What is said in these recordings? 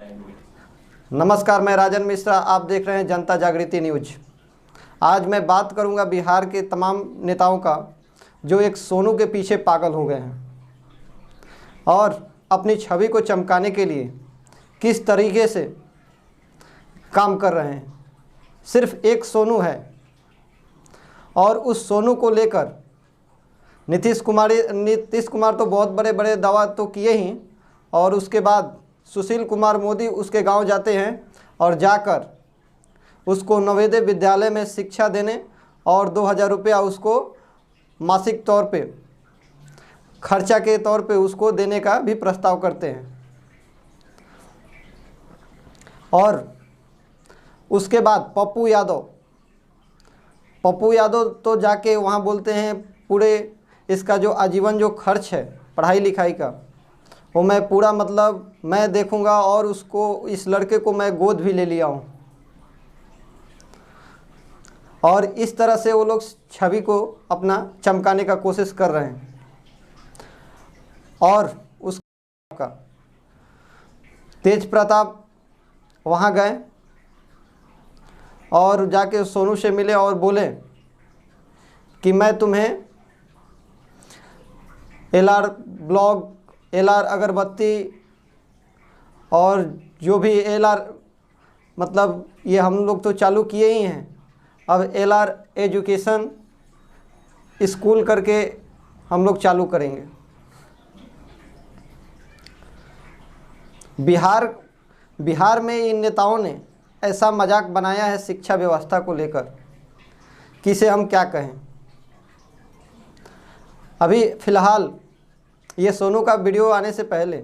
नमस्कार, मैं राजन मिश्रा, आप देख रहे हैं जनता जागृति न्यूज। आज मैं बात करूंगा बिहार के तमाम नेताओं का जो एक सोनू के पीछे पागल हो गए हैं और अपनी छवि को चमकाने के लिए किस तरीके से काम कर रहे हैं। सिर्फ एक सोनू है और उस सोनू को लेकर नीतीश कुमार तो बहुत बड़े बड़े दावा तो किए ही, और उसके बाद सुशील कुमार मोदी उसके गांव जाते हैं और जाकर उसको नवोदय विद्यालय में शिक्षा देने और 2000 रुपया उसको मासिक तौर पे खर्चा के तौर पे उसको देने का भी प्रस्ताव करते हैं। और उसके बाद पप्पू यादव तो जाके वहाँ बोलते हैं पूरे इसका जो आजीवन जो खर्च है पढ़ाई लिखाई का वो मैं पूरा मैं देखूंगा, और उसको इस लड़के को मैं गोद भी ले लिया हूँ। और इस तरह से वो लोग छवि को अपना चमकाने का कोशिश कर रहे हैं। और उसका तेज प्रताप वहाँ गए और जाके सोनू से मिले और बोले कि मैं तुम्हें LR ब्लॉग, LR अगरबत्ती और जो भी LR ये हम लोग तो चालू किए ही हैं। अब LR एजुकेशन स्कूल करके हम लोग चालू करेंगे। बिहार में इन नेताओं ने ऐसा मजाक बनाया है शिक्षा व्यवस्था को लेकर कि इसे हम क्या कहें। अभी फ़िलहाल ये सोनू का वीडियो आने से पहले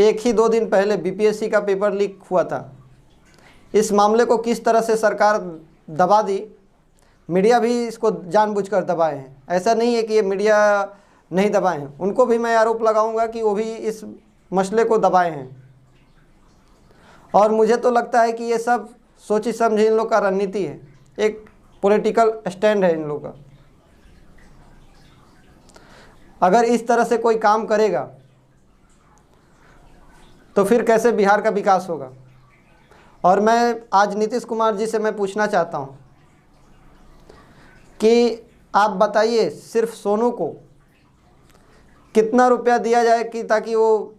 एक ही 2 दिन पहले BPSC का पेपर लीक हुआ था। इस मामले को किस तरह से सरकार दबा दी, मीडिया भी इसको जानबूझकर दबाए हैं। ऐसा नहीं है कि ये मीडिया नहीं दबाए हैं, उनको भी मैं आरोप लगाऊंगा कि वो भी इस मसले को दबाए हैं। और मुझे तो लगता है कि ये सब सोची समझी इन लोग का रणनीति है, एक पॉलिटिकल स्टैंड है इन लोग का। अगर इस तरह से कोई काम करेगा तो फिर कैसे बिहार का विकास होगा। और मैं आज नीतीश कुमार जी से मैं पूछना चाहता हूं कि आप बताइए सिर्फ सोनू को कितना रुपया दिया जाए कि ताकि वो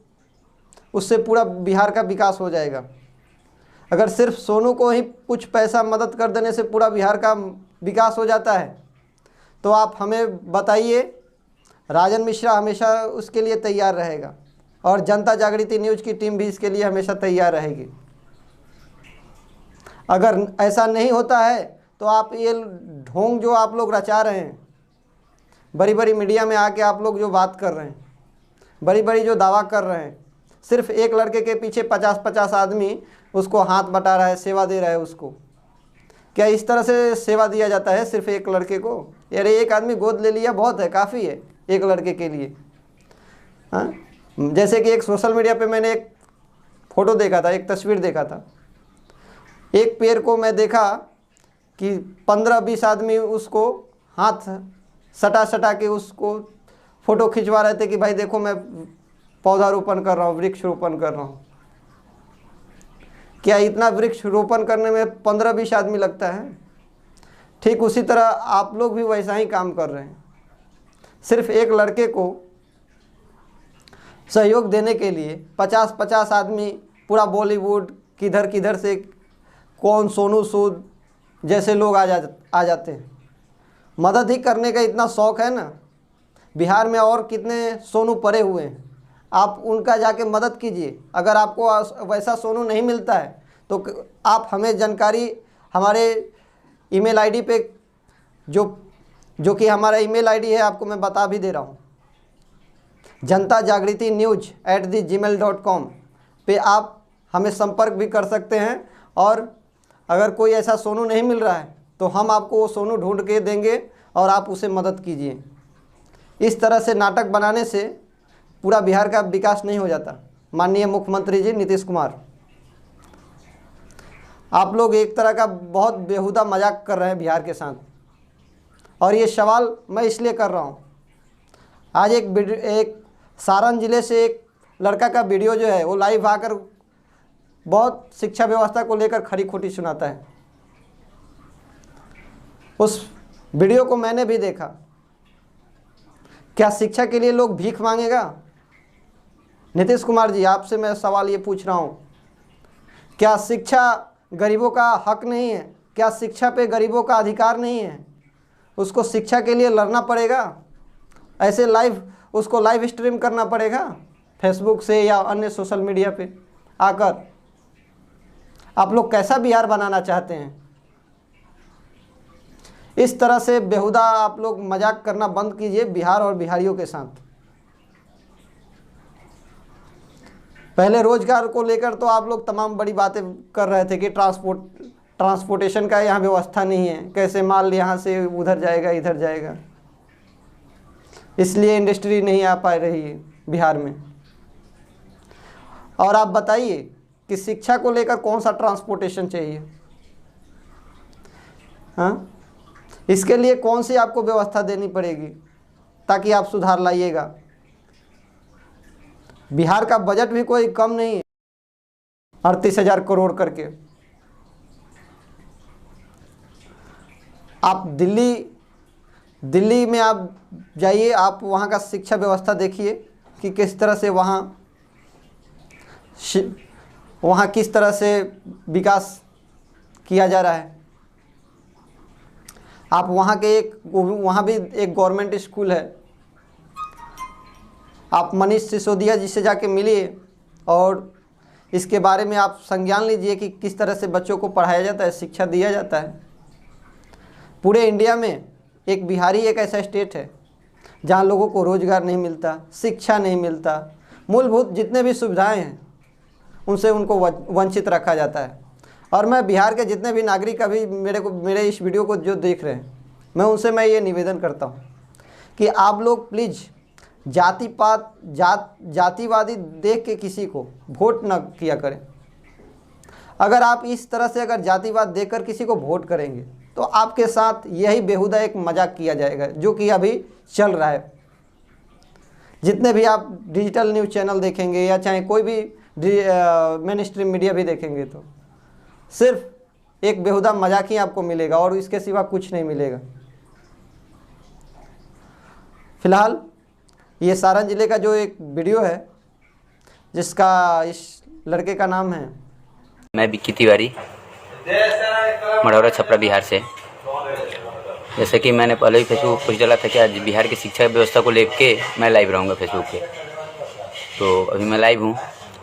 उससे पूरा बिहार का विकास हो जाएगा। अगर सिर्फ सोनू को ही कुछ पैसा मदद कर देने से पूरा बिहार का विकास हो जाता है तो आप हमें बताइए। राजन मिश्रा हमेशा उसके लिए तैयार रहेगा और जनता जागृति न्यूज की टीम भी इसके लिए हमेशा तैयार रहेगी। अगर ऐसा नहीं होता है तो आप ये ढोंग जो आप लोग रचा रहे हैं, बड़ी बड़ी मीडिया में आके आप लोग जो बात कर रहे हैं, बड़ी बड़ी जो दावा कर रहे हैं, सिर्फ एक लड़के के पीछे 50-50 आदमी उसको हाथ बटा रहा है, सेवा दे रहा है उसको। क्या इस तरह से सेवा दिया जाता है सिर्फ एक लड़के को? अरे एक आदमी गोद ले लिया बहुत है, काफ़ी है एक लड़के के लिए। हाँ, जैसे कि एक सोशल मीडिया पे मैंने एक फ़ोटो देखा था, एक तस्वीर देखा था। एक पेड़ को मैं देखा कि 15-20 आदमी उसको हाथ सटा के उसको फ़ोटो खिंचवा रहे थे कि भाई देखो मैं पौधारोपण कर रहा हूँ, वृक्ष रोपण कर रहा हूँ। क्या इतना वृक्ष रोपण करने में 15-20 आदमी लगता है? ठीक उसी तरह आप लोग भी वैसा ही काम कर रहे हैं। सिर्फ एक लड़के को सहयोग देने के लिए 50-50 आदमी, पूरा बॉलीवुड किधर किधर से कौन सोनू सूद जैसे लोग आ जाते हैं। मदद ही करने का इतना शौक़ है ना। बिहार में और कितने सोनू पड़े हुए हैं, आप उनका जाके मदद कीजिए। अगर आपको वैसा सोनू नहीं मिलता है तो आप हमें जानकारी हमारे ईमेल आईडी पे जो कि हमारा ईमेल आईडी है आपको मैं बता भी दे रहा हूँ, jantajagritininews@gmail.com पे आप हमें संपर्क भी कर सकते हैं। और अगर कोई ऐसा सोनू नहीं मिल रहा है तो हम आपको वो सोनू ढूंढ के देंगे और आप उसे मदद कीजिए। इस तरह से नाटक बनाने से पूरा बिहार का विकास नहीं हो जाता। माननीय मुख्यमंत्री जी नीतीश कुमार, आप लोग एक तरह का बहुत बेहुदा मजाक कर रहे हैं बिहार के साथ। और ये सवाल मैं इसलिए कर रहा हूँ, आज एक सारण जिले से एक लड़का का वीडियो जो है वो लाइव आकर बहुत शिक्षा व्यवस्था को लेकर खरी खोटी सुनाता है। उस वीडियो को मैंने भी देखा। क्या शिक्षा के लिए लोग भीख मांगेगा? नीतीश कुमार जी, आपसे मैं सवाल ये पूछ रहा हूँ, क्या शिक्षा गरीबों का हक नहीं है? क्या शिक्षा पे गरीबों का अधिकार नहीं है? उसको शिक्षा के लिए लड़ना पड़ेगा? ऐसे उसको लाइव स्ट्रीम करना पड़ेगा फेसबुक से या अन्य सोशल मीडिया पे आकर? आप लोग कैसा बिहार बनाना चाहते हैं? इस तरह से बेहुदा आप लोग मजाक करना बंद कीजिए बिहार और बिहारियों के साथ। पहले रोजगार को लेकर तो आप लोग तमाम बड़ी बातें कर रहे थे कि ट्रांसपोर्टेशन का यहाँ व्यवस्था नहीं है, कैसे माल यहाँ से उधर जाएगा इधर जाएगा, इसलिए इंडस्ट्री नहीं आ पा रही है बिहार में। और आप बताइए कि शिक्षा को लेकर कौन सा ट्रांसपोर्टेशन चाहिए? हाँ, इसके लिए कौन सी आपको व्यवस्था देनी पड़ेगी ताकि आप सुधार लाइएगा? बिहार का बजट भी कोई कम नहीं है, 38,000 करोड़ करके। आप दिल्ली में आप जाइए, आप वहाँ का शिक्षा व्यवस्था देखिए कि किस तरह से वहाँ किस तरह से विकास किया जा रहा है। आप वहाँ भी एक गवर्नमेंट स्कूल है, आप मनीष सिसोदिया जी से जाके मिलिए और इसके बारे में आप संज्ञान लीजिए कि किस तरह से बच्चों को पढ़ाया जाता है, शिक्षा दिया जाता है। पूरे इंडिया में एक बिहारी एक ऐसा स्टेट है जहाँ लोगों को रोज़गार नहीं मिलता, शिक्षा नहीं मिलता, मूलभूत जितने भी सुविधाएं हैं उनसे उनको वंचित रखा जाता है। और मैं बिहार के जितने भी नागरिक अभी मेरे इस वीडियो को जो देख रहे हैं, मैं उनसे ये निवेदन करता हूँ कि आप लोग प्लीज़ जातिवादी देख के किसी को वोट न किया करें। अगर आप इस तरह से अगर जातिवाद देखकर किसी को वोट करेंगे तो आपके साथ यही बेहुदा एक मजाक किया जाएगा जो कि अभी चल रहा है। जितने भी आप डिजिटल न्यूज़ चैनल देखेंगे या चाहे कोई भी मेन स्ट्रीम मीडिया भी देखेंगे तो सिर्फ एक बेहुदा मजाक ही आपको मिलेगा और इसके सिवा कुछ नहीं मिलेगा। फिलहाल ये सारण जिले का जो एक वीडियो है जिसका इस लड़के का नाम है, मैं विक्की तिवारी, मढ़ौरा छपरा बिहार से। जैसे कि मैंने पहले ही फेसबुक पर डाला था कि आज बिहार की शिक्षा व्यवस्था को लेके मैं लाइव रहूँगा फेसबुक पे, तो अभी मैं लाइव हूँ।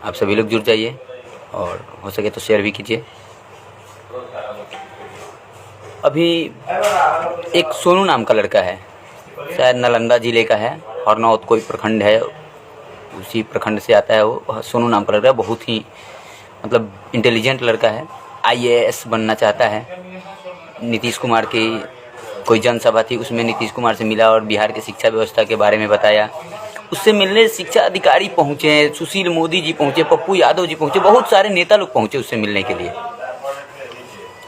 आप सभी लोग जुड़ जाइए और हो सके तो शेयर भी कीजिए। अभी एक सोनू नाम का लड़का है, शायद नालंदा ज़िले का है, हरनौत कोई प्रखंड है, उसी प्रखंड से आता है वो। सोनू नाम का लड़का बहुत ही मतलब इंटेलिजेंट लड़का है, IAS बनना चाहता है। नीतीश कुमार की कोई जनसभा थी, उसमें नीतीश कुमार से मिला और बिहार की शिक्षा व्यवस्था के बारे में बताया। उससे मिलने शिक्षा अधिकारी पहुँचे, सुशील मोदी जी पहुँचे, पप्पू यादव जी पहुँचे, बहुत सारे नेता लोग पहुँचे उससे मिलने के लिए।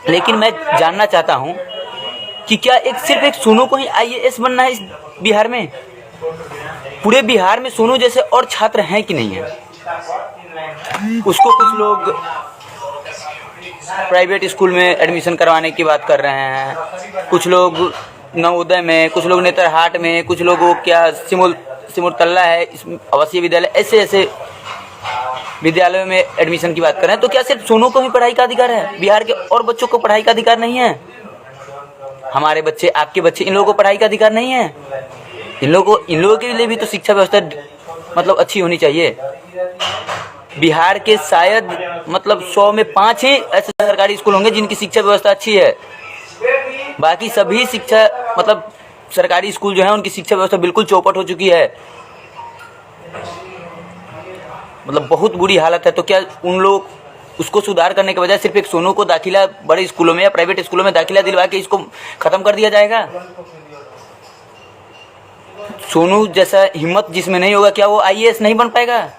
लेकिन मैं जानना चाहता हूँ कि क्या सिर्फ एक सोनू को ही IAS बनना है इस बिहार में? पूरे बिहार में सोनू जैसे और छात्र हैं कि नहीं है? उसको कुछ लोग प्राइवेट स्कूल में एडमिशन करवाने की बात कर रहे हैं, कुछ लोग नवोदय में, कुछ लोग नेतरहाट में, कुछ लोग क्या सिमुलतला है आवासीय विद्यालय, ऐसे विद्यालयों में एडमिशन की बात कर रहे हैं। तो क्या सिर्फ सोनू को ही पढ़ाई का अधिकार है? बिहार के और बच्चों को पढ़ाई का अधिकार नहीं है? हमारे बच्चे, आपके बच्चे, इन लोगों को पढ़ाई का अधिकार नहीं है? इन लोगों के लिए भी तो शिक्षा व्यवस्था मतलब अच्छी होनी चाहिए। बिहार के शायद मतलब 100 में 5 ही ऐसे सरकारी स्कूल होंगे जिनकी शिक्षा व्यवस्था अच्छी है। बाकी सभी शिक्षा मतलब सरकारी स्कूल जो है उनकी शिक्षा व्यवस्था बिल्कुल चौपट हो चुकी है, मतलब बहुत बुरी हालत है। तो क्या उन लोग उसको सुधार करने के बजाय सिर्फ एक सोनू को दाखिला बड़े स्कूलों में या प्राइवेट स्कूलों में दाखिला दिलवा के इसको खत्म कर दिया जाएगा? सोनू जैसा हिम्मत जिसमें नहीं होगा, क्या वो IAS नहीं बन पाएगा?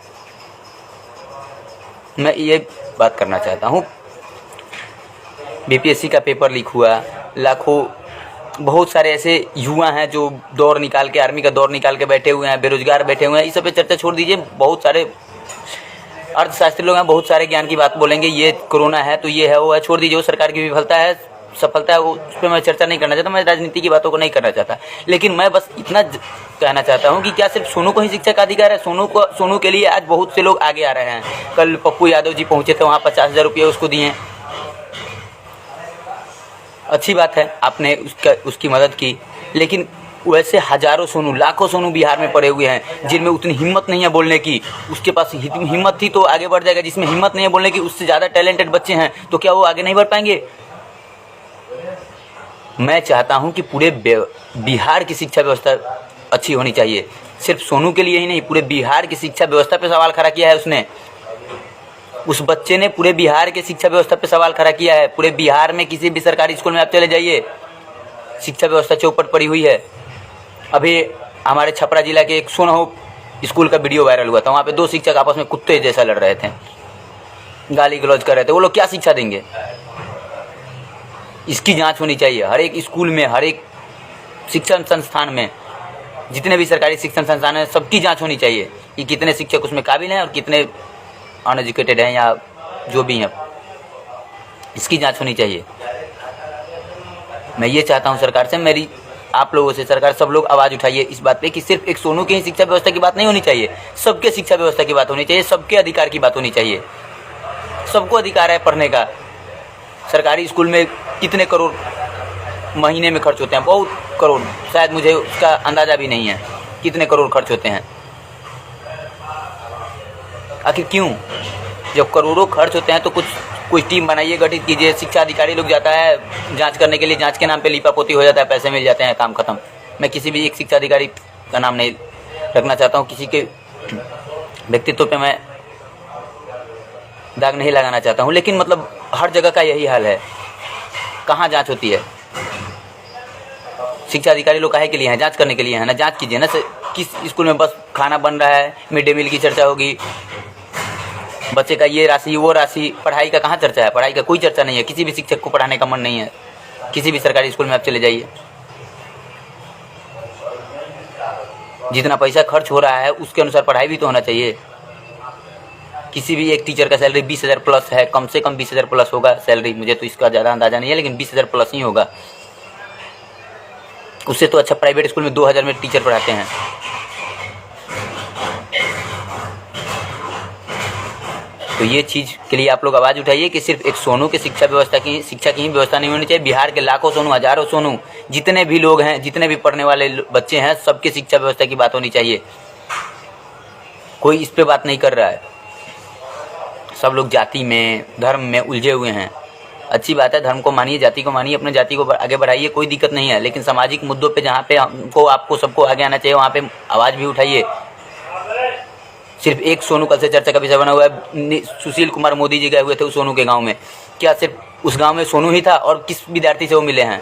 मैं ये बात करना चाहता हूँ। BPSC का पेपर लीक हुआ, लाखों बहुत सारे ऐसे युवा हैं जो दौर निकाल के, आर्मी का दौर निकाल के बैठे हुए हैं, बेरोजगार बैठे हुए हैं। इस सब पे चर्चा छोड़ दीजिए। बहुत सारे अर्थशास्त्री लोग हैं, बहुत सारे ज्ञान की बात बोलेंगे, ये कोरोना है तो ये है वो है, छोड़ दीजिए, वो सरकार की विफलता है सफलता है, वो उस पर मैं चर्चा नहीं करना चाहता, मैं राजनीति की बातों को नहीं करना चाहता। लेकिन मैं बस इतना कहना चाहता हूँ कि क्या सिर्फ सोनू को ही शिक्षा का अधिकार है? सोनू के लिए आज बहुत से लोग आगे आ रहे हैं। कल पप्पू यादव जी पहुँचे थे, वहाँ 50,000 रुपये उसको दिए, अच्छी बात है, आपने उसकी मदद की। लेकिन वैसे हजारों सोनू, लाखों सोनू बिहार में पड़े हुए हैं जिनमें उतनी हिम्मत नहीं है बोलने की। उसके पास हिम्मत थी तो आगे बढ़ जाएगा, जिसमें हिम्मत नहीं है बोलने की, उससे ज़्यादा टैलेंटेड बच्चे हैं तो क्या वो आगे नहीं बढ़ पाएंगे? मैं चाहता हूं कि पूरे बिहार की शिक्षा व्यवस्था अच्छी होनी चाहिए। सिर्फ सोनू के लिए ही नहीं, पूरे बिहार की शिक्षा व्यवस्था पे सवाल खड़ा किया है उसने। उस बच्चे ने पूरे बिहार के शिक्षा व्यवस्था पे सवाल खड़ा किया है। पूरे बिहार में किसी भी सरकारी स्कूल में आप चले जाइए, शिक्षा व्यवस्था चौपट पड़ी हुई है। अभी हमारे छपरा जिला के एक सोनहो स्कूल का वीडियो वायरल हुआ था, वहाँ पे 2 शिक्षक आपस में कुत्ते जैसा लड़ रहे थे, गाली गलौज कर रहे थे। वो लोग क्या शिक्षा देंगे? इसकी जांच होनी चाहिए हर एक स्कूल में, हर एक शिक्षण संस्थान में, जितने भी सरकारी शिक्षण संस्थान हैं सबकी जांच होनी चाहिए कि कितने शिक्षक उसमें काबिल हैं और कितने अनएजुकेटेड हैं या जो भी हैं, इसकी जांच होनी चाहिए। मैं ये चाहता हूं सरकार से, मेरी आप लोगों से, सरकार सब लोग आवाज़ उठाइए इस बात पे कि सिर्फ एक सोनू की ही शिक्षा व्यवस्था की बात नहीं होनी चाहिए, सबके शिक्षा व्यवस्था की बात होनी चाहिए, सबके अधिकार की बात होनी चाहिए। सबको अधिकार है पढ़ने का। सरकारी स्कूल में कितने करोड़ महीने में खर्च होते हैं? बहुत करोड़, शायद मुझे उसका अंदाज़ा भी नहीं है कितने करोड़ खर्च होते हैं। आखिर क्यों? जब करोड़ों खर्च होते हैं तो कोई टीम बनाइए, गठित कीजिए, शिक्षा अधिकारी लोग जाता है जांच करने के लिए, जांच के नाम पे लीपापोती हो जाता है, पैसे मिल जाते हैं, काम खत्म। मैं किसी भी एक शिक्षा अधिकारी का नाम नहीं रखना चाहता हूँ, किसी के व्यक्तित्व पे मैं दाग नहीं लगाना चाहता हूँ, लेकिन मतलब हर जगह का यही हाल है। कहाँ जांच होती है? शिक्षा अधिकारी लोग काहे के लिए हैं? जांच करने के लिए है ना, जांच कीजिए ना। किस स्कूल में बस खाना बन रहा है, मिड डे मील की चर्चा होगी, बच्चे का ये राशि वो राशि, पढ़ाई का कहाँ चर्चा है? पढ़ाई का कोई चर्चा नहीं है। किसी भी शिक्षक को पढ़ाने का मन नहीं है। किसी भी सरकारी स्कूल में आप चले जाइए, जितना पैसा खर्च हो रहा है उसके अनुसार पढ़ाई भी तो होना चाहिए। किसी भी एक टीचर का सैलरी 20,000 प्लस है, कम से कम 20,000 प्लस होगा सैलरी। मुझे तो इसका ज़्यादा अंदाज़ा नहीं है, लेकिन 20,000 प्लस ही होगा। उससे तो अच्छा प्राइवेट स्कूल में 2,000 में टीचर पढ़ाते हैं। तो ये चीज़ के लिए आप लोग आवाज़ उठाइए कि सिर्फ एक सोनू के शिक्षा की ही व्यवस्था नहीं होनी चाहिए। बिहार के लाखों सोनू, हजारों सोनू, जितने भी लोग हैं, जितने भी पढ़ने वाले बच्चे हैं, सबके शिक्षा व्यवस्था की बात होनी चाहिए। कोई इस पे बात नहीं कर रहा है। सब लोग जाति में, धर्म में उलझे हुए हैं। अच्छी बात है, धर्म को मानिए, जाति को मानिए, अपने जाति को आगे बढ़ाइए, कोई दिक्कत नहीं है। लेकिन सामाजिक मुद्दों पे जहाँ पे हमको, आपको, सबको आगे आना चाहिए, वहाँ पे आवाज़ भी उठाइए। सिर्फ एक सोनू कल से चर्चा का विषय बना हुआ है। सुशील कुमार मोदी जी गए हुए थे उस सोनू के गांव में। क्या सिर्फ उस गांव में सोनू ही था? और किस विद्यार्थी से वो मिले हैं?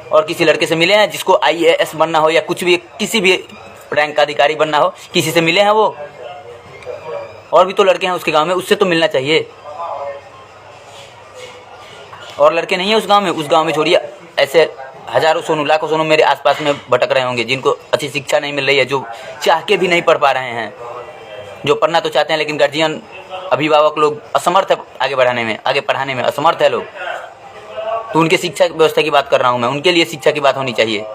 और किसी लड़के से मिले हैं जिसको IAS बनना हो या कुछ भी, किसी भी रैंक का अधिकारी बनना हो? किसी से मिले हैं वो? और भी तो लड़के हैं उसके गांव में, उससे तो मिलना चाहिए। और लड़के नहीं है उस गांव में? उस गांव में छोड़िए, ऐसे हजारों सोनू, लाखों सोनू मेरे आसपास में भटक रहे होंगे, जिनको अच्छी शिक्षा नहीं मिल रही है, जो चाह के भी नहीं पढ़ पा रहे हैं, जो पढ़ना तो चाहते हैं लेकिन गार्जियन, अभिभावक लोग असमर्थ है आगे बढ़ाने में, आगे पढ़ाने में असमर्थ है लोग। तो उनके शिक्षा व्यवस्था की बात कर रहा हूँ मैं, उनके लिए शिक्षा की बात होनी चाहिए।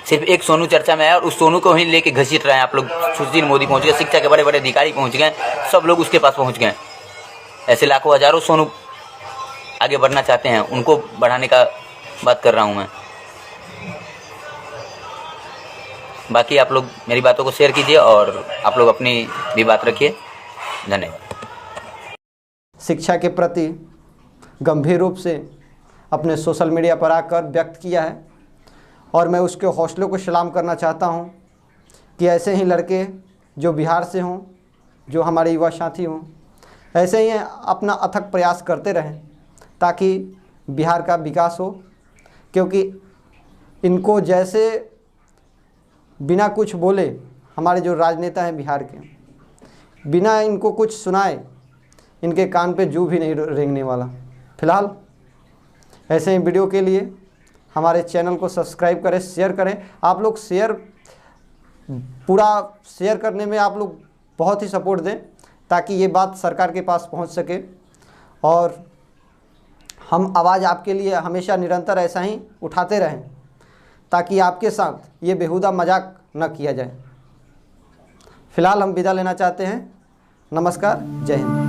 सिर्फ एक सोनू चर्चा में है और उस सोनू को ही लेके घसीट रहे हैं आप लोग। सुशील मोदी पहुँच गए, शिक्षा के बड़े बड़े अधिकारी पहुँच गए, सब लोग उसके पास पहुँच गए। ऐसे लाखों हजारों सोनू आगे बढ़ना चाहते हैं, उनको बढ़ाने का बात कर रहा हूँ मैं। बाकी आप लोग मेरी बातों को शेयर कीजिए और आप लोग अपनी भी बात रखिए। धन्यवाद। शिक्षा के प्रति गंभीर रूप से अपने सोशल मीडिया पर आकर व्यक्त किया है और मैं उसके हौसलों को सलाम करना चाहता हूं कि ऐसे ही लड़के जो बिहार से हों, जो हमारे युवा साथी हों, ऐसे ही अपना अथक प्रयास करते रहें ताकि बिहार का विकास हो। क्योंकि इनको जैसे बिना कुछ बोले हमारे जो राजनेता हैं बिहार के, बिना इनको कुछ सुनाए इनके कान पे जू भी नहीं रेंगने वाला। फिलहाल ऐसे ही वीडियो के लिए हमारे चैनल को सब्सक्राइब करें, शेयर करें। आप लोग शेयर करने में आप लोग बहुत ही सपोर्ट दें। ताकि ये बात सरकार के पास पहुंच सके और हम आवाज़ आपके लिए हमेशा निरंतर ऐसा ही उठाते रहें ताकि आपके साथ ये बेहुदा मजाक न किया जाए। फ़िलहाल हम विदा लेना चाहते हैं। नमस्कार, जय हिंद।